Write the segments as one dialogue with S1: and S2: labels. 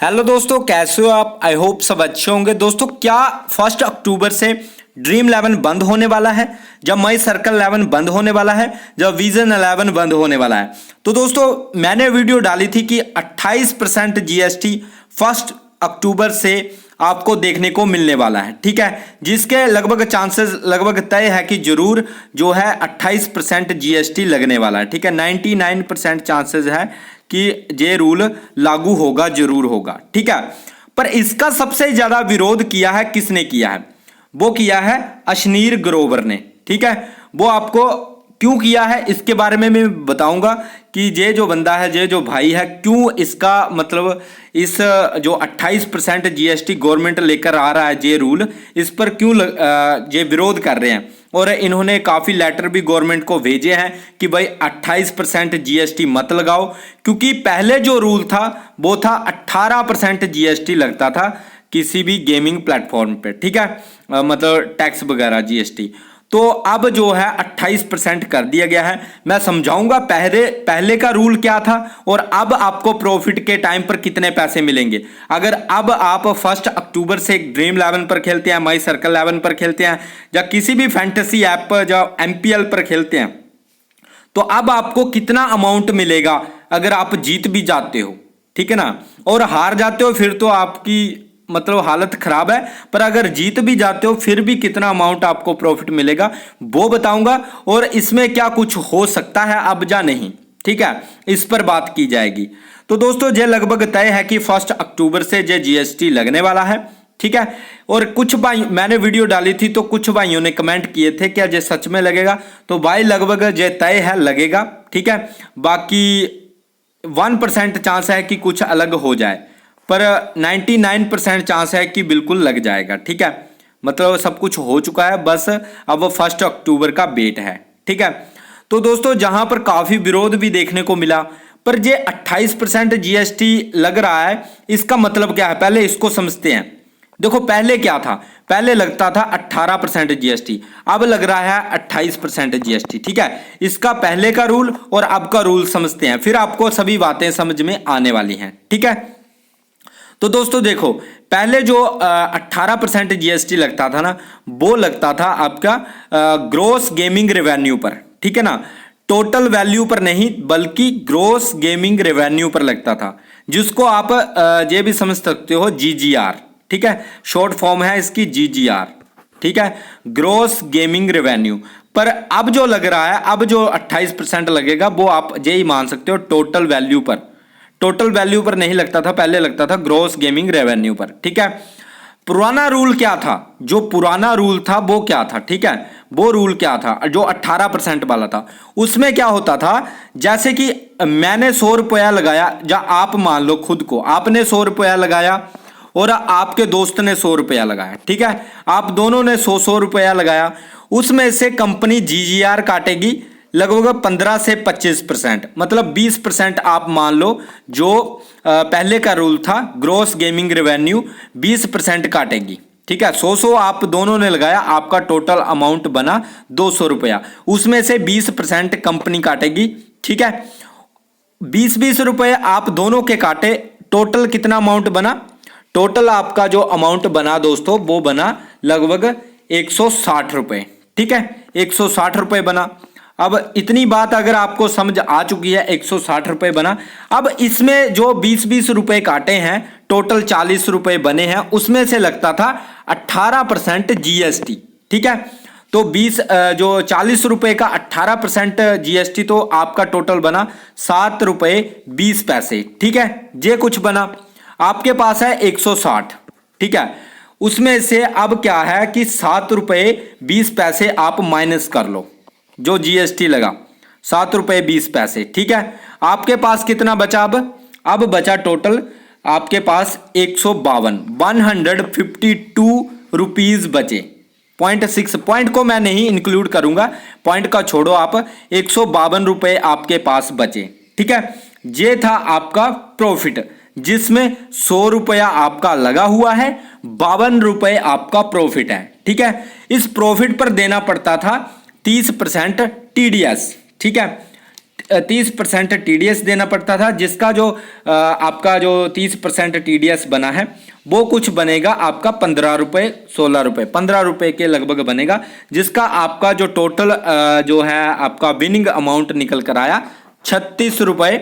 S1: Hello दोस्तों, कैसे हो आप। आई होप सब अच्छे होंगे। दोस्तों, क्या 1 अक्टूबर से ड्रीम 11 बंद होने वाला है, जब माई सर्कल 11 बंद होने वाला है, जब विजन 11 बंद होने वाला है। तो दोस्तों, मैंने वीडियो डाली थी कि 28% जीएसटी 1 अक्टूबर से आपको देखने को मिलने वाला है, ठीक है, जिसके लगभग चांसेस लगभग तय है कि जरूर जो है 28% जीएसटी लगने वाला है, ठीक है। 99% चांसेस है कि ये रूल लागू होगा, जरूर होगा, ठीक है। पर इसका सबसे ज्यादा विरोध किया है, किसने किया है? वो किया है अशनीर ग्रोवर ने, ठीक है। वो आपको क्यों किया है इसके बारे में मैं बताऊंगा कि ये जो बंदा है, ये जो भाई है, क्यों इसका मतलब इस जो 28% जीएसटी गवर्नमेंट लेकर आ रहा है ये रूल, इस पर क्यों ये विरोध कर रहे हैं। और इन्होंने काफ़ी लेटर भी गवर्नमेंट को भेजे हैं कि भाई 28% जीएसटी मत लगाओ, क्योंकि पहले जो रूल था वो था 18% जीएसटी लगता था किसी भी गेमिंग प्लेटफॉर्म पे, ठीक है, मतलब टैक्स वगैरह जीएसटी। तो अब जो है 28% कर दिया गया है। मैं समझाऊंगा पहले का रूल क्या था और अब आपको प्रॉफिट के टाइम पर कितने पैसे मिलेंगे। अगर अब आप 1 अक्टूबर से ड्रीम 11 पर खेलते हैं, माई सर्कल 11 पर खेलते हैं, या किसी भी फैंटेसी ऐप पर या एमपीएल पर खेलते हैं, तो अब आपको कितना अमाउंट मिलेगा अगर आप जीत भी जाते हो, ठीक है ना। और हार जाते हो फिर तो आपकी मतलब हालत खराब है, पर अगर जीत भी जाते हो फिर भी कितना अमाउंट आपको प्रॉफिट मिलेगा वो बताऊंगा, और इसमें क्या कुछ हो सकता है अब या नहीं, ठीक है, इस पर बात की जाएगी। तो दोस्तों, ये लगभग तय है कि 1 अक्टूबर से ये जीएसटी लगने वाला है, ठीक है। और कुछ भाई, मैंने वीडियो डाली थी तो कुछ भाइयों ने कमेंट किए थे क्या ये सच में लगेगा, तो भाई लगभग ये तय है लगेगा, ठीक है। बाकी 1% चांस है कि कुछ अलग हो जाए, पर 99% चांस है कि बिल्कुल लग जाएगा, ठीक है। मतलब सब कुछ हो चुका है, बस अब 1 अक्टूबर का वेट है, ठीक है। तो दोस्तों, जहां पर काफी विरोध भी देखने को मिला, पर ये 28% जीएसटी लग रहा है, इसका मतलब क्या है पहले इसको समझते हैं। देखो, पहले क्या था, पहले लगता था 18% जीएसटी, अब लग रहा है 28% जीएसटी, ठीक है। इसका पहले का रूल और अब का रूल समझते हैं, फिर आपको सभी बातें समझ में आने वाली हैं, ठीक है। तो दोस्तों देखो, पहले जो 18% जीएसटी लगता था ना, वो लगता था आपका ग्रोस गेमिंग रेवेन्यू पर, ठीक है ना, टोटल वैल्यू पर नहीं बल्कि ग्रोस गेमिंग रेवेन्यू पर लगता था, जिसको आप ये भी समझ सकते हो जीजीआर, ठीक है, शॉर्ट फॉर्म है इसकी जीजीआर, ठीक है, ग्रोस गेमिंग रेवेन्यू। पर अब जो लग रहा है, अब जो 28% लगेगा वो आप यही मान सकते हो टोटल वैल्यू पर, टोटल वैल्यू पर नहीं लगता था, पहले लगता था ग्रॉस गेमिंग रेवेन्यू पर, ठीक है। पुराना रूल क्या था, जो पुराना रूल था वो क्या था, ठीक है, वो रूल क्या था जो 18% वाला था, उसमें क्या होता था, जैसे कि मैंने 100 रुपया लगाया, या आप मान लो खुद को आपने 100 रुपया लगाया और आपके दोस्त ने 100 रुपया लगाया, ठीक है, आप दोनों ने 100 रुपया लगाया, उसमें से कंपनी जीजीआर काटेगी लगभग 15 से 25%, मतलब 20% आप मान लो, जो पहले का रूल था ग्रॉस गेमिंग रेवेन्यू 20% काटेगी, ठीक है। 100 आप दोनों ने लगाया, आपका टोटल अमाउंट बना 200 रुपया, उसमें से 20% कंपनी काटेगी, ठीक है। 20-20 रुपये आप दोनों के काटे, टोटल कितना अमाउंट बना, टोटल आपका जो अमाउंट बना दोस्तों वो बना लगभग 160 रुपये, ठीक है, 160 रुपये बना। अब इतनी बात अगर आपको समझ आ चुकी है, 160 रुपये बना। अब इसमें जो 20-20 रुपये काटे हैं, टोटल 40 रुपये बने हैं, उसमें से लगता था 18% जीएसटी, ठीक है। तो 20 जो 40 रुपये का 18% जीएसटी, तो आपका टोटल बना 7 रुपये 20 पैसे, ठीक है। ये कुछ बना, आपके पास है 160, ठीक है, उसमें से अब क्या है कि 7 रुपये 20 पैसे आप माइनस कर लो, जो जीएसटी लगा 7 रुपये 20 पैसे, ठीक है। आपके पास कितना बचा, अब बचा टोटल आपके पास 152 रुपीज बचे। 0.6 पॉइंट को मैं नहीं इंक्लूड करूंगा, पॉइंट का छोड़ो आप, 152 रुपये आपके पास बचे, ठीक है। ये था आपका प्रॉफिट, जिसमें 100 रुपया आपका लगा हुआ है, 52 रुपये आपका प्रॉफिट है, ठीक है। इस प्रॉफिट पर देना पड़ता था 30% टीडीएस, ठीक है। 30% TDS देना पड़ता था, जिसका जो आपका जो 30% TDS बना है वो कुछ बनेगा आपका 15 रुपये 16 रुपये 15 रुपये के लगभग बनेगा, जिसका आपका जो टोटल जो है आपका विनिंग अमाउंट निकल कर आया 36 रुपये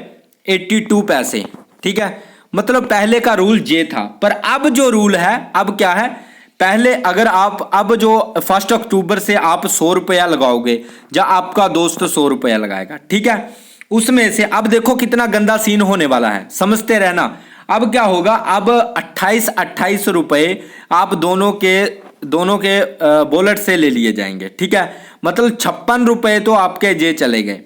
S1: 82 पैसे। ठीक है, मतलब पहले का रूल ये था। पर अब जो रूल है अब क्या है, पहले अगर आप अब जो 1 अक्टूबर से आप 100 रुपया लगाओगे या आपका दोस्त 100 रुपया लगाएगा, ठीक है, उसमें से अब देखो कितना गंदा सीन होने वाला है, समझते रहना। अब क्या होगा, अब 28 रुपए आप दोनों के वॉलेट से ले लिए जाएंगे। ठीक है, मतलब 56 रुपए तो आपके जे चले गए।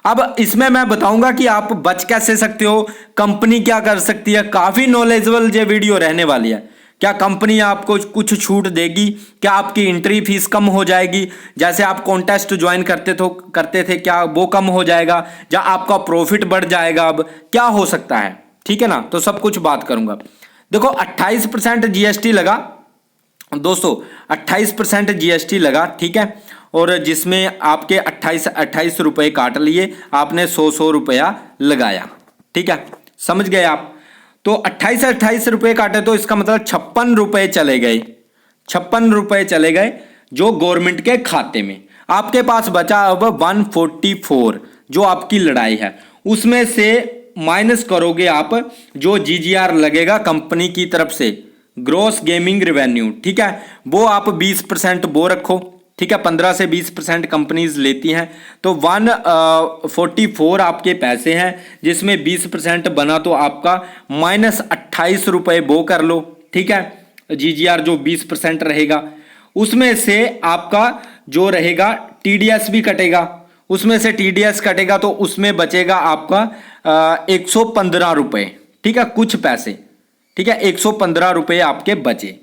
S1: अब इसमें मैं बताऊंगा कि आप बच कैसे सकते हो, कंपनी क्या कर सकती है। काफी नॉलेजेबल ये वीडियो रहने वाली है। क्या कंपनी आपको कुछ छूट देगी, क्या आपकी एंट्री फीस कम हो जाएगी, जैसे आप कॉन्टेस्ट ज्वाइन करते थे क्या वो कम हो जाएगा, या आपका प्रॉफिट बढ़ जाएगा, अब क्या हो सकता है। ठीक है ना, तो सब कुछ बात करूंगा। देखो 28% GST लगा दोस्तों, 28% GST लगा। ठीक है, और जिसमें आपके 28 रुपए काट लिए, आपने 100 रुपया लगाया। ठीक है, समझ गए आप। तो 28 रुपए काटे तो इसका मतलब 56 रुपए चले गए, 56 रुपए चले गए जो गवर्नमेंट के खाते में। आपके पास बचा अब 144 जो आपकी लड़ाई है, उसमें से माइनस करोगे आप जो GGR लगेगा कंपनी की तरफ से, ग्रॉस गेमिंग रेवेन्यू। ठीक है, वो आप 20% वो रखो। ठीक है, 15 से 20% कंपनीज लेती हैं, तो 144 आपके पैसे हैं, जिसमें 20% बना तो आपका -28 रुपए वो कर लो। ठीक है, GGR जो 20% रहेगा, उसमें से आपका जो रहेगा TDS भी कटेगा, उसमें से TDS कटेगा तो उसमें बचेगा आपका 115 रुपए। ठीक है, कुछ पैसे। ठीक है, 115 रुपए आपके बचे।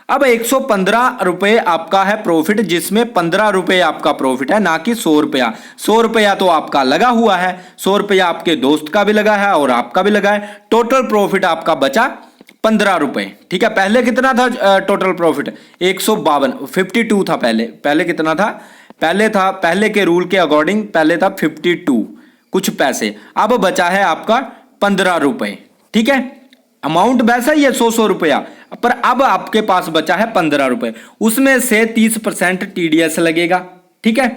S1: अब 115 रुपए आपका है प्रॉफिट, जिसमें 15 रुपए आपका प्रॉफिट है, ना कि 100 रुपया। 100 रुपया तो आपका लगा हुआ है, 100 रुपया आपके दोस्त का भी लगा है और आपका भी लगा है। टोटल प्रॉफिट आपका बचा 15 रुपए। ठीक है, पहले कितना था टोटल प्रॉफिट? 152 52 था पहले कितना था? पहले के रूल के अकॉर्डिंग पहले था 52 कुछ पैसे। अब बचा है आपका 15 रुपए। ठीक है, अमाउंट वैसा ही है 100 रुपया, पर अब आपके पास बचा है 15 रुपए। उसमें से 30% TDS लगेगा। ठीक है,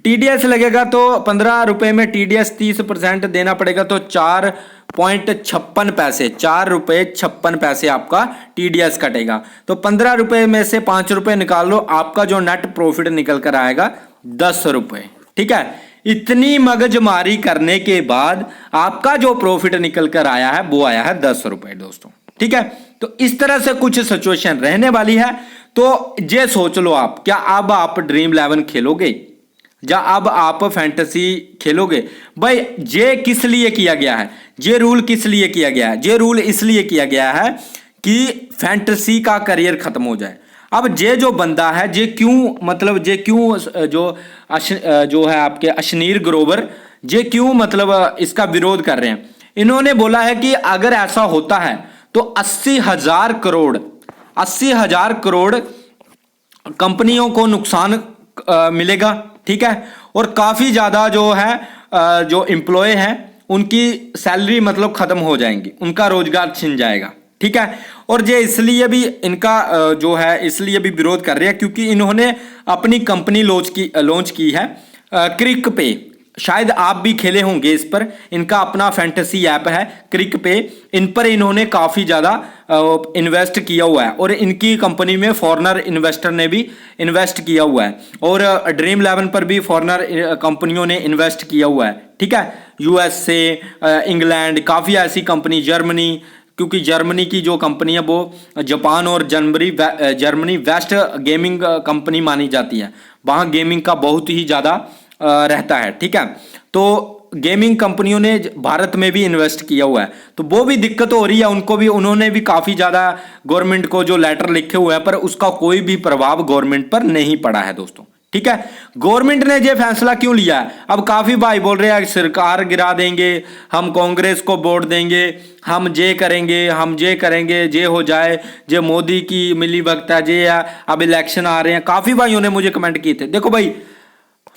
S1: TDS लगेगा तो 15 रुपए में TDS 30% देना पड़ेगा, तो 4.56 पैसे, 4 रुपए 56 पैसे आपका TDS कटेगा। तो 15 रुपए में से 5 रुपए निकाल लो, आपका जो नेट प्रॉफिट निकल कर आएगा 10 रुपए। ठीक है, इतनी मगजमारी करने के बाद आपका जो प्रॉफिट निकल कर आया है वो आया है 10 रुपए दोस्तों। ठीक है, तो इस तरह से कुछ सिचुएशन रहने वाली है। तो ये सोच लो आप, क्या अब आप ड्रीम 11 खेलोगे या अब आप फैंटेसी खेलोगे? भाई ये किस लिए किया गया है, ये रूल किस लिए किया गया है? ये रूल इसलिए किया गया है कि फैंटेसी का करियर खत्म हो जाए। अब ये जो बंदा है, ये क्यों मतलब ये क्यों जो है आपके अशनीर ग्रोवर, ये क्यों मतलब इसका विरोध कर रहे हैं? इन्होंने बोला है कि अगर ऐसा होता है तो 80,000 करोड़ कंपनियों को नुकसान मिलेगा। ठीक है, और काफी ज्यादा जो है जो एम्प्लॉय हैं उनकी सैलरी मतलब खत्म हो जाएंगी, उनका रोजगार छिन जाएगा। ठीक है, और ये इसलिए भी इनका जो है इसलिए भी विरोध कर रहे हैं क्योंकि इन्होंने अपनी कंपनी लॉन्च की है क्रिक पे। शायद आप भी खेले होंगे इस पर, इनका अपना फैंटेसी ऐप है क्रिक पे। इन पर इन्होंने काफ़ी ज़्यादा इन्वेस्ट किया हुआ है और इनकी कंपनी में फॉरेनर इन्वेस्टर ने भी इन्वेस्ट किया हुआ है, और ड्रीम 11 पर भी फॉरेनर कंपनियों ने इन्वेस्ट किया हुआ है। ठीक है, USA, इंग्लैंड, काफ़ी ऐसी कंपनी, जर्मनी, क्योंकि जर्मनी की जो कंपनी है वो जापान और जर्मनी वेस्ट गेमिंग कंपनी मानी जाती है, वहाँ गेमिंग का बहुत ही ज़्यादा रहता है। ठीक है, तो गेमिंग कंपनियों ने भारत में भी इन्वेस्ट किया हुआ है, तो वो भी दिक्कत हो रही है उनको भी। उन्होंने भी काफ़ी ज़्यादा गवर्नमेंट को जो लेटर लिखे हुए हैं, पर उसका कोई भी प्रभाव गवर्नमेंट पर नहीं पड़ा है दोस्तों। ठीक है, गवर्नमेंट ने ये फैसला क्यों लिया है? अब काफ़ी भाई बोल रहे हैं सरकार गिरा देंगे, हम कांग्रेस को वोट देंगे, हम ये करेंगे, हम ये करेंगे, ये हो जाए, ये मोदी की मिली भगत है, ये अब इलेक्शन आ रहे हैं। काफ़ी भाइयों ने मुझे कमेंट किए थे। देखो भाई,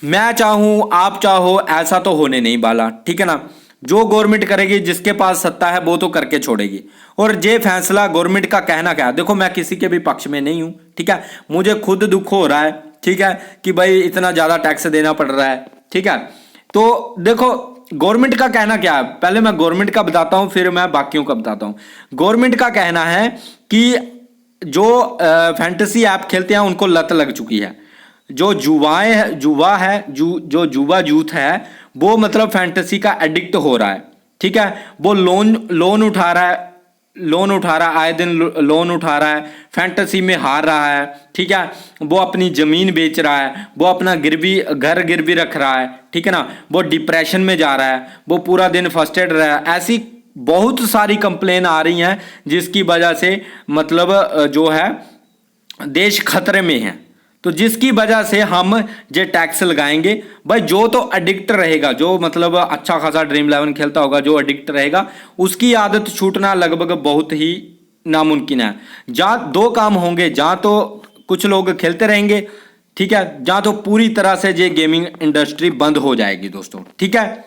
S1: मैं चाहूँ आप चाहो ऐसा तो होने नहीं वाला, ठीक है ना। जो गवर्नमेंट करेगी, जिसके पास सत्ता है वो तो करके छोड़ेगी। और ये फैसला गवर्नमेंट का कहना क्या है, देखो मैं किसी के भी पक्ष में नहीं हूँ, ठीक है। मुझे खुद दुख हो रहा है, ठीक है, कि भाई इतना ज्यादा टैक्स देना पड़ रहा है, ठीक है। तो देखो गवर्नमेंट का कहना क्या है, पहले मैं गवर्नमेंट का बताता हूँ फिर मैं बाकियों का बताता हूँ। गवर्नमेंट का कहना है कि जो फैंटेसी ऐप खेलते हैं उनको लत लग चुकी है। जो जो जुआ यूथ है वो मतलब फैंटेसी का एडिक्ट हो रहा है, ठीक है। वो लोन उठा रहा है, आए दिन लोन उठा रहा है, फैंटेसी में हार रहा है, ठीक है। वो अपनी जमीन बेच रहा है, वो अपना घर गिरवी रख रहा है, ठीक है ना। वो डिप्रेशन में जा रहा है, वो पूरा दिन फर्स्टेड रहा है। ऐसी बहुत सारी कंप्लेन आ रही हैं जिसकी वजह से मतलब जो है देश खतरे में है। तो जिसकी वजह से हम ये टैक्स लगाएंगे भाई। जो तो एडिक्ट रहेगा, जो मतलब अच्छा खासा ड्रीम 11 खेलता होगा, जो एडिक्ट रहेगा उसकी आदत छूटना लगभग बहुत ही नामुमकिन है। जहाँ दो काम होंगे, जहाँ तो कुछ लोग खेलते रहेंगे, ठीक है, जहाँ तो पूरी तरह से ये गेमिंग इंडस्ट्री बंद हो जाएगी दोस्तों, ठीक है।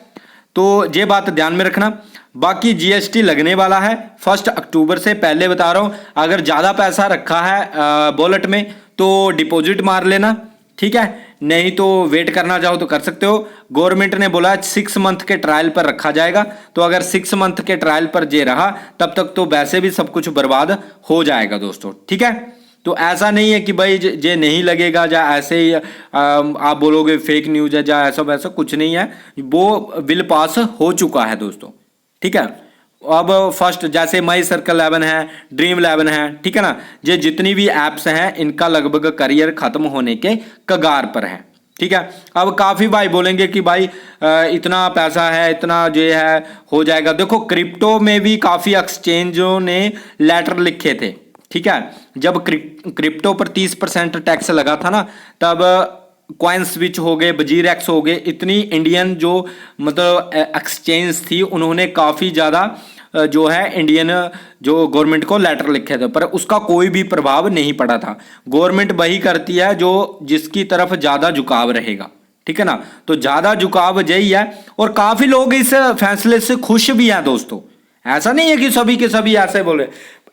S1: तो ये बात ध्यान में रखना। बाकी जीएसटी लगने वाला है 1 अक्टूबर से, पहले बता रहा हूं। अगर ज़्यादा पैसा रखा है वॉलेट में तो डिपॉजिट मार लेना, ठीक है, नहीं तो वेट करना चाहो तो कर सकते हो। गवर्नमेंट ने बोला 6 मंथ के ट्रायल पर रखा जाएगा, तो अगर 6 मंथ के ट्रायल पर जे रहा तब तक तो वैसे भी सब कुछ बर्बाद हो जाएगा दोस्तों, ठीक है। तो ऐसा नहीं है कि भाई जे नहीं लगेगा या ऐसे ही आप बोलोगे फेक न्यूज है या ऐसा वैसा, कुछ नहीं है। वो बिल पास हो चुका है दोस्तों, ठीक है। अब फर्स्ट जैसे माई सर्कल 11 है, ड्रीम 11 है, ठीक है ना, ये जितनी भी एप्स हैं इनका लगभग करियर खत्म होने के कगार पर है, ठीक है। अब काफी भाई बोलेंगे कि भाई इतना पैसा है, इतना जो है हो जाएगा। देखो क्रिप्टो में भी काफी एक्सचेंजों ने लेटर लिखे थे, ठीक है। जब क्रिप्टो पर 30% टैक्स लगा था ना, तब कॉइन स्विच हो गए, वजीर एक्स हो गए, इतनी इंडियन जो मतलब एक्सचेंज थी उन्होंने काफ़ी ज़्यादा जो है इंडियन जो गवर्नमेंट को लेटर लिखे थे, पर उसका कोई भी प्रभाव नहीं पड़ा था। गवर्नमेंट वही करती है जो जिसकी तरफ ज़्यादा झुकाव रहेगा, ठीक है ना। तो ज़्यादा झुकाव यही है और काफ़ी लोग इस फैसले से खुश भी हैं दोस्तों। ऐसा नहीं है कि सभी के सभी ऐसे बोले,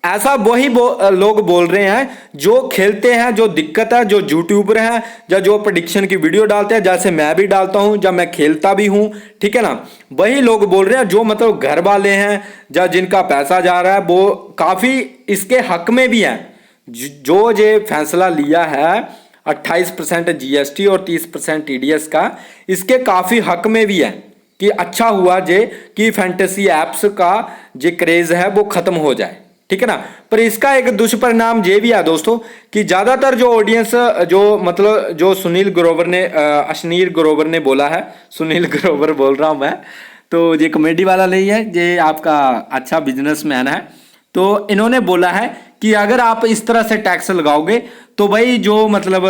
S1: ऐसा वही लोग बोल रहे हैं जो खेलते हैं, जो दिक्कत है, जो यूट्यूबर हैं या जो प्रेडिक्शन की वीडियो डालते हैं, जैसे मैं भी डालता हूं, जब मैं खेलता भी हूं, ठीक है ना। वही लोग बोल रहे हैं जो मतलब घर वाले हैं या जिनका पैसा जा रहा है वो काफी इसके हक में भी है। जो ये फैसला लिया है 28% जीएसटी और 30% टीडीएस का, इसके काफी हक में भी है कि अच्छा हुआ जे कि फैंटेसी एप्स का जो क्रेज है वो खत्म हो जाए, ठीक है ना। पर इसका एक दुष्परिणाम ये भी है दोस्तों कि ज्यादातर जो ऑडियंस जो मतलब जो सुनील ग्रोवर ने अश्नीर ग्रोवर ने बोला है, सुनील ग्रोवर बोल रहा हूं मैं, तो ये कॉमेडी वाला नहीं है, ये आपका अच्छा बिजनेसमैन है। तो इन्होंने बोला है कि अगर आप इस तरह से टैक्स लगाओगे तो भाई जो मतलब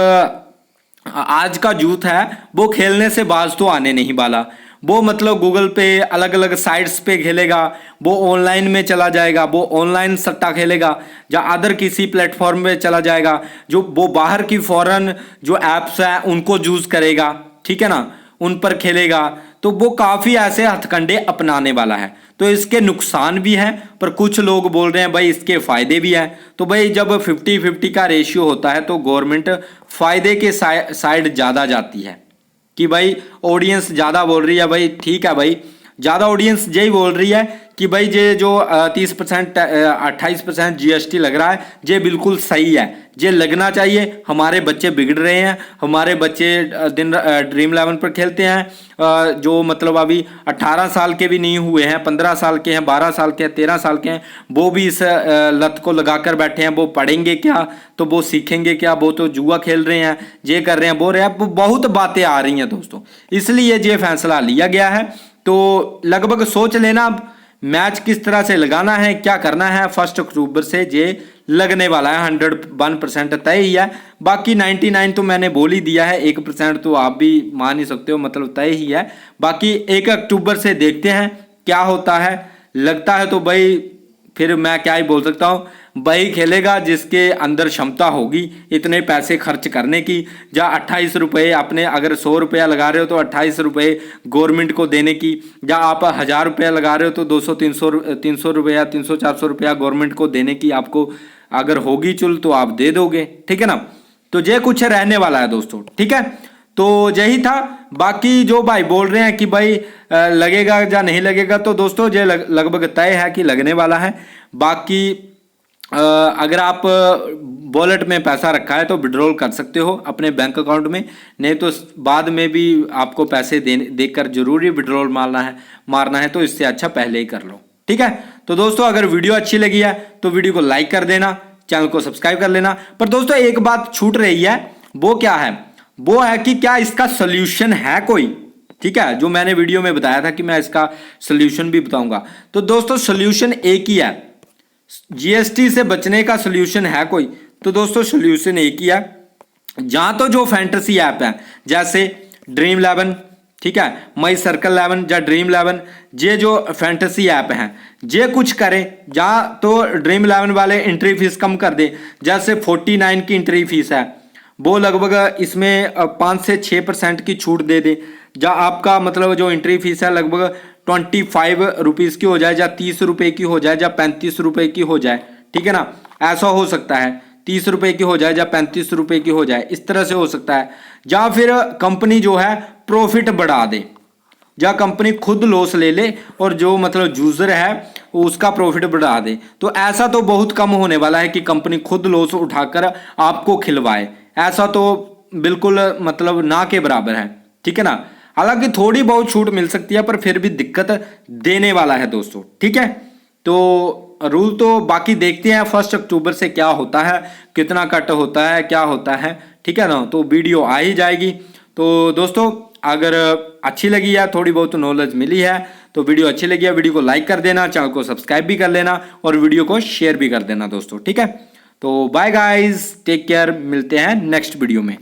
S1: आज का यूथ है वो खेलने से बाज तो आने नहीं वाला। वो मतलब गूगल पे अलग अलग साइट्स पे खेलेगा, वो ऑनलाइन में चला जाएगा, वो ऑनलाइन सट्टा खेलेगा या अदर किसी प्लेटफॉर्म पे चला जाएगा, जो वो बाहर की फॉरेन जो एप्स है उनको यूज करेगा, ठीक है ना, उन पर खेलेगा। तो वो काफ़ी ऐसे हथकंडे अपनाने वाला है। तो इसके नुकसान भी हैं, पर कुछ लोग बोल रहे हैं भाई इसके फायदे भी हैं। तो भाई जब 50-50 का रेशियो होता है तो गवर्नमेंट फायदे के साइड ज़्यादा जाती है कि भाई ऑडियंस ज़्यादा बोल रही है, भाई ठीक है भाई, ज़्यादा ऑडियंस यही बोल रही है कि भाई ये जो 30% 28% जीएसटी लग रहा है ये बिल्कुल सही है, ये लगना चाहिए। हमारे बच्चे बिगड़ रहे हैं, हमारे बच्चे दिन ड्रीम 11 पर खेलते हैं, जो मतलब अभी 18 साल के भी नहीं हुए हैं, 15 साल के हैं, 12 साल के हैं, 13 साल के हैं, वो भी इस लत को लगाकर बैठे हैं। वो पढ़ेंगे क्या, तो वो सीखेंगे क्या, वो तो जुआ खेल रहे हैं, ये कर रहे हैं, वो रहे हैं, बहुत बातें आ रही हैं दोस्तों। इसलिए ये फैसला लिया गया है। तो लगभग सोच लेना मैच किस तरह से लगाना है, क्या करना है। 1 अक्टूबर से ये लगने वाला है, 101% तय ही है। बाकी 99 तो मैंने बोल ही दिया है, 1% तो आप भी मान ही सकते हो, मतलब तय ही है। बाकी 1 अक्टूबर से देखते हैं क्या होता है। लगता है तो भाई फिर मैं क्या ही बोल सकता हूँ, वही खेलेगा जिसके अंदर क्षमता होगी इतने पैसे खर्च करने की। या 28 रुपये आपने अगर 100 रुपया लगा रहे हो तो 28 रुपये गवर्नमेंट को देने की, या आप 1000 रुपया लगा रहे हो तो 200-300 रुपया 300-400 रुपया गवर्नमेंट को देने की आपको अगर होगी चुल तो आप दे दोगे, ठीक है ना। तो ये कुछ रहने वाला है दोस्तों, ठीक है। तो यही था। बाकी जो भाई बोल रहे हैं कि भाई लगेगा या नहीं लगेगा, तो दोस्तों ये लगभग तय है कि लगने वाला है। बाकी अगर आप वॉलेट में पैसा रखा है तो विड्रॉल कर सकते हो अपने बैंक अकाउंट में, नहीं तो बाद में भी आपको पैसे देकर जरूरी विड्रॉल मारना है तो इससे अच्छा पहले ही कर लो, ठीक है। तो दोस्तों अगर वीडियो अच्छी लगी है तो वीडियो को लाइक कर देना, चैनल को सब्सक्राइब कर लेना। पर दोस्तों एक बात छूट रही है, वो क्या है, वो है कि क्या इसका सोल्यूशन है कोई, ठीक है। जो मैंने वीडियो में बताया था कि मैं इसका सोल्यूशन भी बताऊंगा, तो दोस्तों सोल्यूशन एक ही है। जीएसटी से बचने का सोल्यूशन है कोई, तो दोस्तों सोल्यूशन एक ही है। जहां तो जो फैंटेसी ऐप है जैसे ड्रीम 11, ठीक है, माई सर्कल 11 या ड्रीम 11, ये जो फैंटेसी ऐप हैं ये कुछ करें। जहां तो ड्रीम 11 वाले एंट्री फीस कम कर दे, जैसे 49 की एंट्री फीस है वो लगभग इसमें 5 से 6% की छूट दे दे। या आपका मतलब जो एंट्री फीस है लगभग 25 रुपीज़ की हो जाए, या 30 रुपये की हो जाए, या 35 रुपये की हो जाए, ठीक है ना। ऐसा हो सकता है 30 रुपये की हो जाए या 35 रुपये की हो जाए, इस तरह से हो सकता है। या फिर कंपनी जो है प्रॉफिट बढ़ा दे, या कंपनी खुद लॉस ले ले और जो मतलब यूजर है उसका प्रॉफिट बढ़ा दे। तो ऐसा तो बहुत कम होने वाला है कि कंपनी खुद लॉस उठाकर आपको खिलवाए, ऐसा तो बिल्कुल मतलब ना के बराबर है, ठीक है ना। हालांकि थोड़ी बहुत छूट मिल सकती है पर फिर भी दिक्कत देने वाला है दोस्तों, ठीक है। तो रूल तो बाकी देखते हैं 1 अक्टूबर से क्या होता है, कितना कट होता है, क्या होता है, ठीक है ना। तो वीडियो आ ही जाएगी। तो दोस्तों अगर अच्छी लगी है, थोड़ी बहुत नॉलेज मिली है, तो वीडियो अच्छी लगी है वीडियो को लाइक कर देना, चैनल को सब्सक्राइब भी कर लेना और वीडियो को शेयर भी कर देना दोस्तों, ठीक है। तो बाय गाइस, टेक केयर, मिलते हैं नेक्स्ट वीडियो में।